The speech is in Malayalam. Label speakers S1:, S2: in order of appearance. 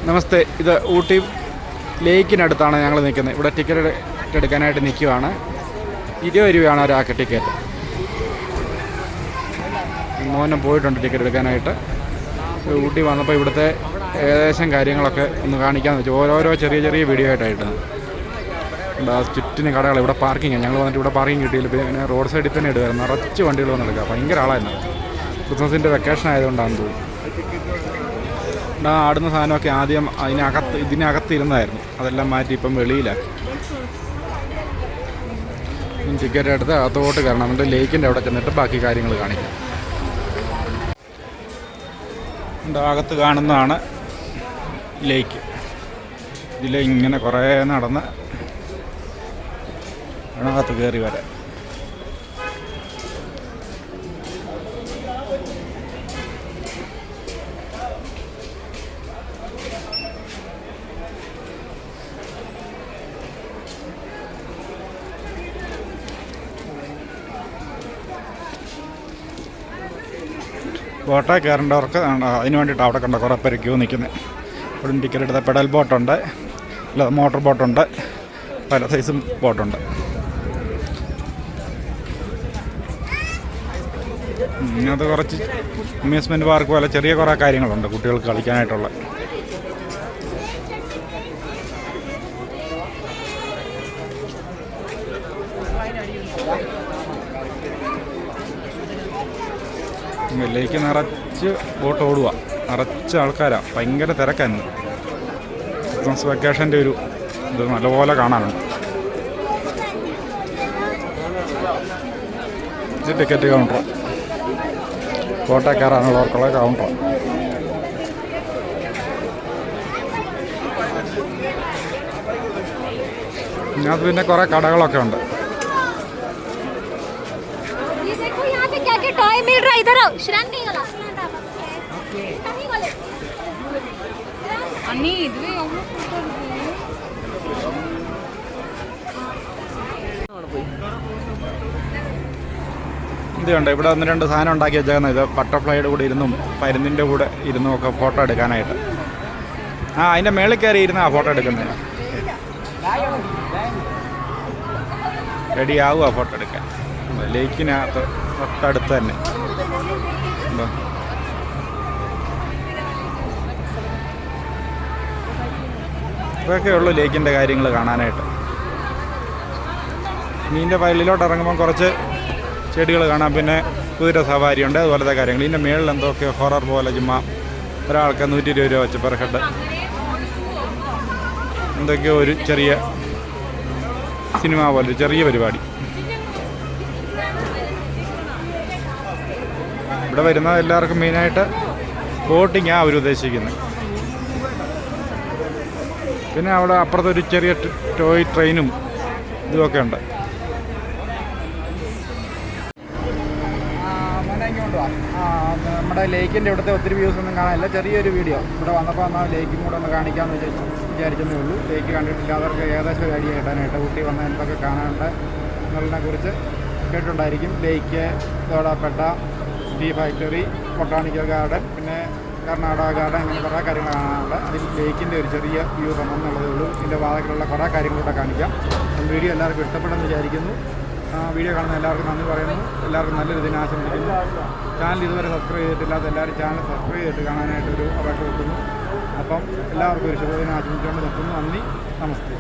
S1: നമസ്തേ, ഇത് ഊട്ടി ലേക്കിനടുത്താണ് ഞങ്ങൾ നിൽക്കുന്നത്. ഇവിടെ ടിക്കറ്റ് എടുക്കാനായിട്ട് നിൽക്കുവാണ്. 20 രൂപയാണ് ഒരാൾക്ക് ടിക്കറ്റ്. മോനും പോയിട്ടുണ്ട് ടിക്കറ്റ് എടുക്കാനായിട്ട്. ഊട്ടി വന്നപ്പോൾ ഇവിടുത്തെ ഏകദേശം കാര്യങ്ങളൊക്കെ ഒന്ന് കാണിക്കാമെന്ന് വെച്ചാൽ ഓരോരോ ചെറിയ ചെറിയ വീഡിയോ ആയിട്ടാണ്. ചുറ്റിന് കടകൾ, ഇവിടെ പാർക്കിംഗ്. ഞങ്ങൾ വന്നിട്ട് ഇവിടെ പാർക്കിംഗ് കിട്ടിയില്ല. പിന്നെ റോഡ് സൈഡിൽ തന്നെ ഇടുമായിരുന്നു. നിറച്ച് വണ്ടികൾ വന്നെടുക്കുക. ഭയങ്കര ആളായിരുന്നു. ക്രിസ്മസിൻ്റെ വെക്കേഷൻ ആയതുകൊണ്ടാണെന്ന് തോന്നുന്നു. ആടുന്ന സാധനമൊക്കെ ആദ്യം ഇതിനകത്ത് ഇരുന്നായിരുന്നു. അതെല്ലാം മാറ്റി ഇപ്പം വെളിയിലാക്കി. ടിക്കറ്റ് എടുത്ത് അകത്തോട്ട് കയറണം. എന്നിട്ട് ലേക്കിൻ്റെ അവിടെ ചെന്നിട്ട് ബാക്കി കാര്യങ്ങൾ കാണിക്കാം. അകത്ത് കാണുന്നതാണ് ലേക്ക്. ഇതിൽ ഇങ്ങനെ കുറേ നടന്ന് അകത്ത് കയറി വരാം. ബോട്ടിൽ കയറേണ്ടവർക്ക് അതിന് വേണ്ടിയിട്ട് അവിടെ കണ്ട കുറേ പേര് ക്യൂ നിൽക്കുന്നത്. ഇവിടെ ടിക്കറ്റ് എടുത്ത പെഡൽ ബോട്ടുണ്ട്, അല്ല മോട്ടോർ ബോട്ടുണ്ട്, പല സൈസും ബോട്ടുണ്ട്. അത് കുറച്ച് അമ്യൂസ്മെൻറ്റ് പാർക്ക് പോലെ ചെറിയ കുറേ കാര്യങ്ങളുണ്ട് കുട്ടികൾക്ക് കളിക്കാനായിട്ടുള്ള. ലേക്ക് നിറച്ച് ബോട്ട് ഓടുക, നിറച്ച് ആൾക്കാരാണ്. ഭയങ്കര തിരക്കായിരുന്നു. ക്രിസ്മസ് വെക്കേഷൻ്റെ ഒരു ഇത് നല്ലപോലെ കാണാനുണ്ട്. ഇത് ടിക്കറ്റ് കൗണ്ടർ, ബോട്ടിൽ കയറാനുള്ളവർക്കുള്ള കൗണ്ടർ. ഇതിനകത്ത് പിന്നെ കുറേ കടകളൊക്കെ ഉണ്ട്.
S2: टॉय मिल रहा है इधर आओ श्रृंग नहीं वाला अन्नी इधर
S1: ഇതുണ്ട്. ഇവിടെ 1-2 സാധനം ഉണ്ടാക്കി വെച്ചേക്കുന്നത്. ഇത് ബട്ടർഫ്ലൈയുടെ കൂടെ ഇരുന്നും പരുന്തിൻ്റെ കൂടെ ഇരുന്നും ഒക്കെ ഫോട്ടോ എടുക്കാനായിട്ട്. അതിൻ്റെ മേളിൽ കയറി ഇരുന്നാ ഫോട്ടോ എടുക്കുന്നത്. റെഡിയാവുക ഫോട്ടോ എടുക്കാൻ. ലേക്കിനകത്ത് തൊട്ടടുത്ത് തന്നെ. ഇതൊക്കെ ഉള്ളൂ ലേക്കിൻ്റെ കാര്യങ്ങൾ കാണാനായിട്ട്. മീനിൻ്റെ വയലിലോട്ട് ഇറങ്ങുമ്പം കുറച്ച് ചെടികൾ കാണാം. പിന്നെ കുതിര സവാരി ഉണ്ട്, അതുപോലത്തെ കാര്യങ്ങൾ. ഇതിൻ്റെ മേളിൽ എന്തൊക്കെയോ ഹൊറർ പോലെ ചുമ്മാ ഒരാൾക്ക് 120 രൂപ വെച്ച് പെർ ഹെഡ് എന്തൊക്കെയോ ഒരു ചെറിയ സിനിമ പോലെ ചെറിയ പരിപാടി. ഇവിടെ വരുന്ന എല്ലാവർക്കും മെയിനായിട്ട് ബോട്ടിങ്ങാണ് അവർ ഉദ്ദേശിക്കുന്നത്. പിന്നെ അവിടെ അപ്പുറത്തൊരു ചെറിയ ടോയ് ട്രെയിനും ഇതുമൊക്കെ ഉണ്ട്. നമ്മുടെ ലേക്കിൻ്റെ ഇവിടുത്തെ ഒത്തിരി വ്യൂസ് ഒന്നും കാണാനില്ല. ചെറിയൊരു വീഡിയോ ഇവിടെ വന്നപ്പോൾ എന്നാൽ ലേക്കും കൂടെ ഒന്ന് കാണിക്കാമെന്ന് വിചാരിച്ചതേ ഉള്ളൂ. ലേക്ക് കണ്ടിട്ടില്ലാത്തവർക്ക് ഏകദേശം ഒരു ഐഡിയ കിട്ടാനായിട്ട് ഊട്ടി വന്ന എന്തൊക്കെ കാണാനുണ്ട് എന്നുള്ളതിനെക്കുറിച്ച് കേട്ടിട്ടുണ്ടായിരിക്കും. ലേക്ക്, തോടാപ്പെട്ട, ടീ ഫാക്ടറി, ബൊട്ടാണിക്കൽ ഗാർഡൻ, പിന്നെ കർണാടക ഗാർഡൻ, അങ്ങനെ കുറേ കാര്യങ്ങൾ കാണാനുണ്ട്. അതിൽ ലേക്കിൻ്റെ ഒരു ചെറിയ വ്യൂ തന്നെന്നുള്ളതേ ഉള്ളൂ. ഇതിൻ്റെ ഭാഗത്തുള്ള കുറേ കാര്യങ്ങളൂടെ കാണിക്കാം. വീഡിയോ എല്ലാവർക്കും ഇഷ്ടപ്പെടുമെന്ന് വിചാരിക്കുന്നു. വീഡിയോ കാണുന്ന എല്ലാവർക്കും നന്ദി പറയുന്നു. എല്ലാവർക്കും നല്ലൊരു ദിനം ആശംസിക്കുന്നു. ചാനൽ ഇതുവരെ സബ്സ്ക്രൈബ് ചെയ്തിട്ടില്ലാത്ത എല്ലാവരും ചാനൽ സബ്സ്ക്രൈബ് ചെയ്തിട്ട് കാണാനായിട്ടൊരു അപേക്ഷ വെക്കുന്നു. അപ്പം എല്ലാവർക്കും ഒരു ശുഭദിനം ആശംസിച്ചുകൊണ്ട് നിർത്തുന്നു. നന്ദി, നമസ്തേ.